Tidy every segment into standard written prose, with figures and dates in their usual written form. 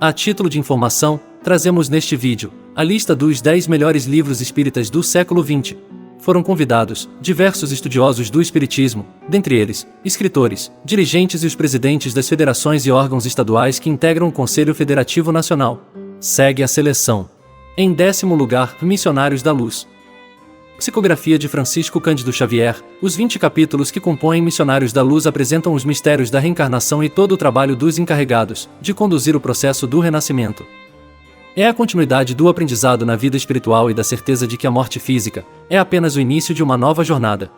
A título de informação, trazemos neste vídeo a lista dos 10 melhores livros espíritas do século XX. Foram convidados diversos estudiosos do espiritismo, dentre eles, escritores, dirigentes e os presidentes das federações e órgãos estaduais que integram o Conselho Federativo Nacional. Segue a seleção. Em 10º lugar, Missionários da Luz. Psicografia de Francisco Cândido Xavier. Os 20 capítulos que compõem Missionários da Luz apresentam os mistérios da reencarnação e todo o trabalho dos encarregados de conduzir o processo do renascimento. É a continuidade do aprendizado na vida espiritual e da certeza de que a morte física é apenas o início de uma nova jornada.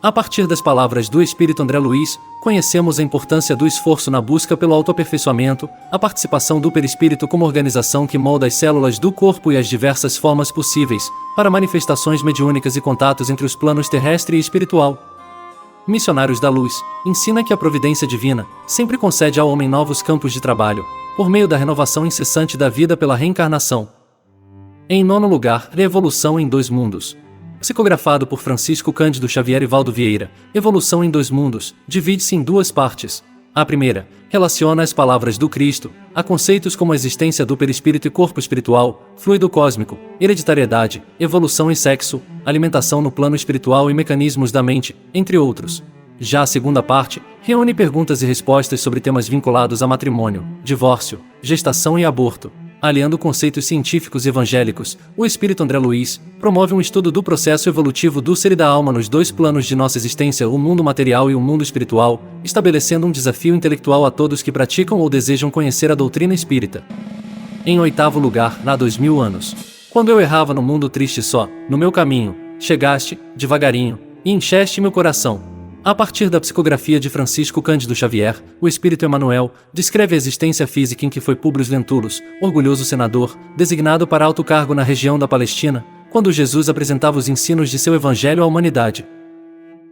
A partir das palavras do Espírito André Luiz, conhecemos a importância do esforço na busca pelo autoaperfeiçoamento, a participação do perispírito como organização que molda as células do corpo e as diversas formas possíveis para manifestações mediúnicas e contatos entre os planos terrestre e espiritual. Missionários da Luz ensina que a providência divina sempre concede ao homem novos campos de trabalho, por meio da renovação incessante da vida pela reencarnação. Em 9º lugar, Revolução em Dois Mundos. Psicografado por Francisco Cândido Xavier e Valdo Vieira, Evolução em Dois Mundos divide-se em duas partes. A primeira relaciona as palavras do Cristo a conceitos como a existência do perispírito e corpo espiritual, fluido cósmico, hereditariedade, evolução e sexo, alimentação no plano espiritual e mecanismos da mente, entre outros. Já a segunda parte reúne perguntas e respostas sobre temas vinculados a matrimônio, divórcio, gestação e aborto. Aliando conceitos científicos e evangélicos, o Espírito André Luiz promove um estudo do processo evolutivo do ser e da alma nos dois planos de nossa existência, o mundo material e o mundo espiritual, estabelecendo um desafio intelectual a todos que praticam ou desejam conhecer a doutrina espírita. Em 8º lugar, há 2000 anos. Quando eu errava no mundo triste só, no meu caminho, chegaste, devagarinho, e encheste meu coração. A partir da psicografia de Francisco Cândido Xavier, o Espírito Emmanuel descreve a existência física em que foi Públio Lentulus, orgulhoso senador, designado para alto cargo na região da Palestina, quando Jesus apresentava os ensinos de seu evangelho à humanidade.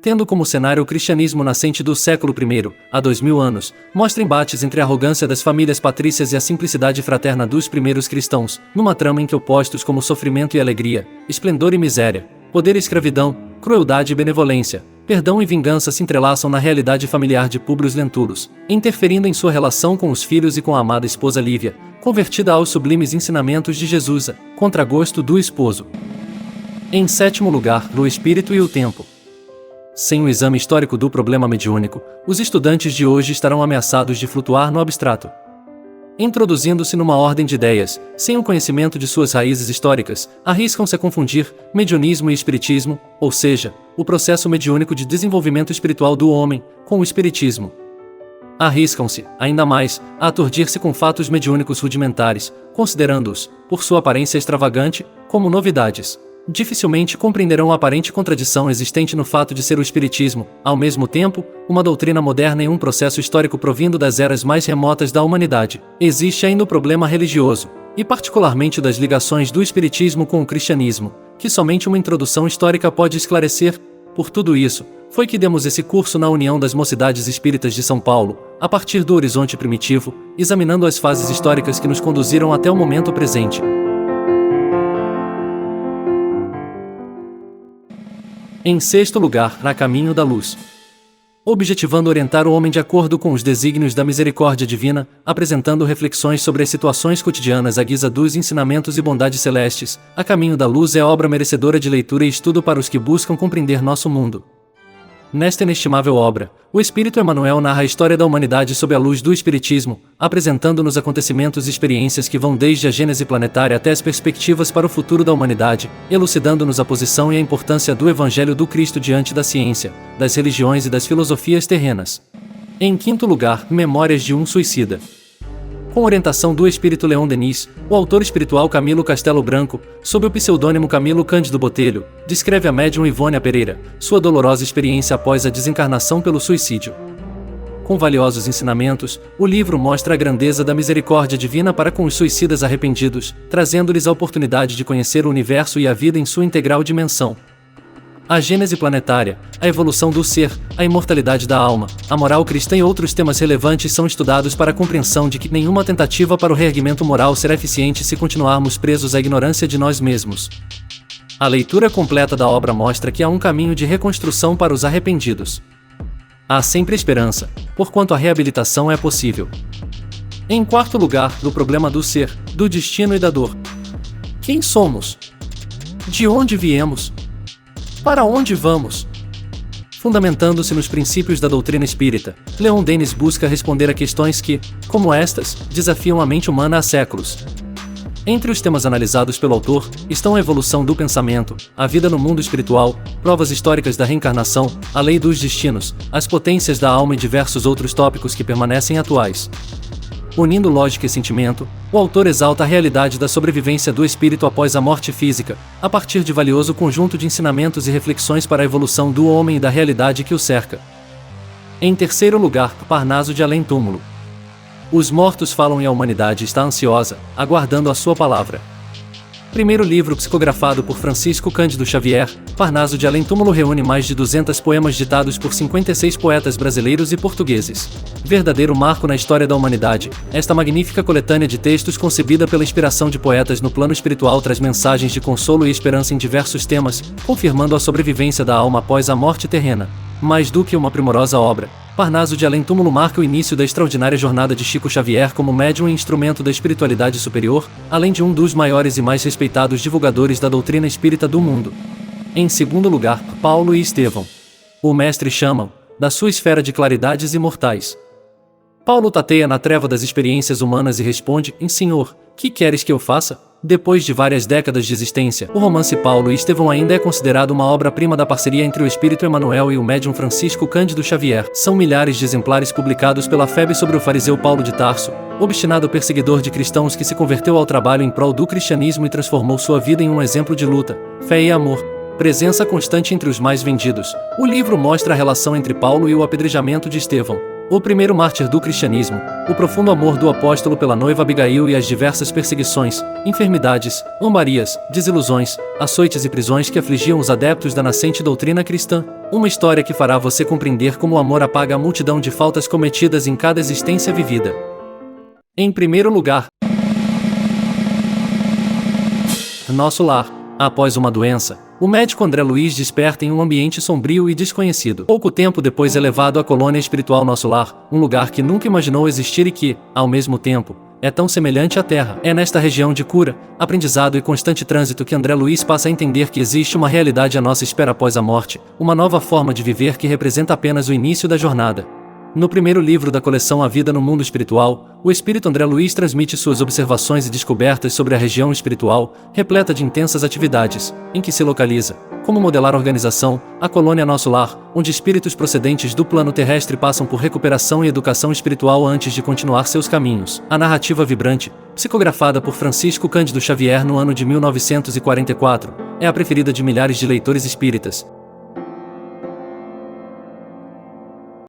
Tendo como cenário o cristianismo nascente do século I, há 2000 anos, mostra embates entre a arrogância das famílias patrícias e a simplicidade fraterna dos primeiros cristãos, numa trama em que opostos como sofrimento e alegria, esplendor e miséria, poder e escravidão, crueldade e benevolência, perdão e vingança se entrelaçam na realidade familiar de Públio Lentulus, interferindo em sua relação com os filhos e com a amada esposa Lívia, convertida aos sublimes ensinamentos de Jesus, a contragosto do esposo. Em 7º lugar, o Espírito e o Tempo. Sem o exame histórico do problema mediúnico, os estudantes de hoje estarão ameaçados de flutuar no abstrato. Introduzindo-se numa ordem de ideias, sem o conhecimento de suas raízes históricas, arriscam-se a confundir mediunismo e espiritismo, ou seja, o processo mediúnico de desenvolvimento espiritual do homem, com o espiritismo. Arriscam-se, ainda mais, a aturdir-se com fatos mediúnicos rudimentares, considerando-os, por sua aparência extravagante, como novidades. Dificilmente compreenderão a aparente contradição existente no fato de ser o espiritismo, ao mesmo tempo, uma doutrina moderna em um processo histórico provindo das eras mais remotas da humanidade. Existe ainda o problema religioso, e particularmente das ligações do espiritismo com o cristianismo, que somente uma introdução histórica pode esclarecer. Por tudo isso, foi que demos esse curso na União das Mocidades Espíritas de São Paulo, a partir do horizonte primitivo, examinando as fases históricas que nos conduziram até o momento presente. Em 6º lugar, a Caminho da Luz. Objetivando orientar o homem de acordo com os desígnios da misericórdia divina, apresentando reflexões sobre as situações cotidianas à guisa dos ensinamentos e bondades celestes, A Caminho da Luz é obra merecedora de leitura e estudo para os que buscam compreender nosso mundo. Nesta inestimável obra, o Espírito Emmanuel narra a história da humanidade sob a luz do Espiritismo, apresentando-nos acontecimentos e experiências que vão desde a gênese planetária até as perspectivas para o futuro da humanidade, elucidando-nos a posição e a importância do Evangelho do Cristo diante da ciência, das religiões e das filosofias terrenas. Em 5º lugar, Memórias de um Suicida. Com orientação do espírito Leon Denis, o autor espiritual Camilo Castelo Branco, sob o pseudônimo Camilo Cândido Botelho, descreve a médium Ivônia Pereira, sua dolorosa experiência após a desencarnação pelo suicídio. Com valiosos ensinamentos, o livro mostra a grandeza da misericórdia divina para com os suicidas arrependidos, trazendo-lhes a oportunidade de conhecer o universo e a vida em sua integral dimensão. A gênese planetária, a evolução do ser, a imortalidade da alma, a moral cristã e outros temas relevantes são estudados para a compreensão de que nenhuma tentativa para o reerguimento moral será eficiente se continuarmos presos à ignorância de nós mesmos. A leitura completa da obra mostra que há um caminho de reconstrução para os arrependidos. Há sempre esperança, porquanto a reabilitação é possível. Em quarto lugar, do problema do ser, do destino e da dor. Quem somos? De onde viemos? Para onde vamos? Fundamentando-se nos princípios da doutrina espírita, Leon Denis busca responder a questões que, como estas, desafiam a mente humana há séculos. Entre os temas analisados pelo autor, estão a evolução do pensamento, a vida no mundo espiritual, provas históricas da reencarnação, a lei dos destinos, as potências da alma e diversos outros tópicos que permanecem atuais. Unindo lógica e sentimento, o autor exalta a realidade da sobrevivência do espírito após a morte física, a partir de valioso conjunto de ensinamentos e reflexões para a evolução do homem e da realidade que o cerca. Em terceiro lugar, Parnaso de Além-Túmulo. Os mortos falam e a humanidade está ansiosa, aguardando a sua palavra. Primeiro livro psicografado por Francisco Cândido Xavier, Parnaso de Além-Túmulo reúne mais de 200 poemas ditados por 56 poetas brasileiros e portugueses. Verdadeiro marco na história da humanidade, esta magnífica coletânea de textos concebida pela inspiração de poetas no plano espiritual traz mensagens de consolo e esperança em diversos temas, confirmando a sobrevivência da alma após a morte terrena. Mais do que uma primorosa obra, Parnaso de Além-Túmulo marca o início da extraordinária jornada de Chico Xavier como médium e instrumento da espiritualidade superior, além de um dos maiores e mais respeitados divulgadores da doutrina espírita do mundo. Em segundo lugar, Paulo e Estevão. O mestre chamam, da sua esfera de claridades imortais. Paulo tateia na treva das experiências humanas e responde: Senhor, que queres que eu faça? Depois de várias décadas de existência, o romance Paulo e Estevão ainda é considerado uma obra-prima da parceria entre o espírito Emmanuel e o médium Francisco Cândido Xavier. São milhares de exemplares publicados pela FEB sobre o fariseu Paulo de Tarso, obstinado perseguidor de cristãos que se converteu ao trabalho em prol do cristianismo e transformou sua vida em um exemplo de luta, fé e amor. Presença constante entre os mais vendidos. O livro mostra a relação entre Paulo e o apedrejamento de Estevão, o primeiro mártir do cristianismo, o profundo amor do apóstolo pela noiva Abigail e as diversas perseguições, enfermidades, zombarias, desilusões, açoites e prisões que afligiam os adeptos da nascente doutrina cristã. Uma história que fará você compreender como o amor apaga a multidão de faltas cometidas em cada existência vivida. Em primeiro lugar, Nosso Lar. Após uma doença, o médico André Luiz desperta em um ambiente sombrio e desconhecido. Pouco tempo depois é levado à colônia espiritual Nosso Lar, um lugar que nunca imaginou existir e que, ao mesmo tempo, é tão semelhante à Terra. É nesta região de cura, aprendizado e constante trânsito que André Luiz passa a entender que existe uma realidade à nossa espera após a morte, uma nova forma de viver que representa apenas o início da jornada. No primeiro livro da coleção A Vida no Mundo Espiritual, o espírito André Luiz transmite suas observações e descobertas sobre a região espiritual, repleta de intensas atividades, em que se localiza, como modelar a organização, a colônia Nosso Lar, onde espíritos procedentes do plano terrestre passam por recuperação e educação espiritual antes de continuar seus caminhos. A narrativa vibrante, psicografada por Francisco Cândido Xavier no ano de 1944, é a preferida de milhares de leitores espíritas,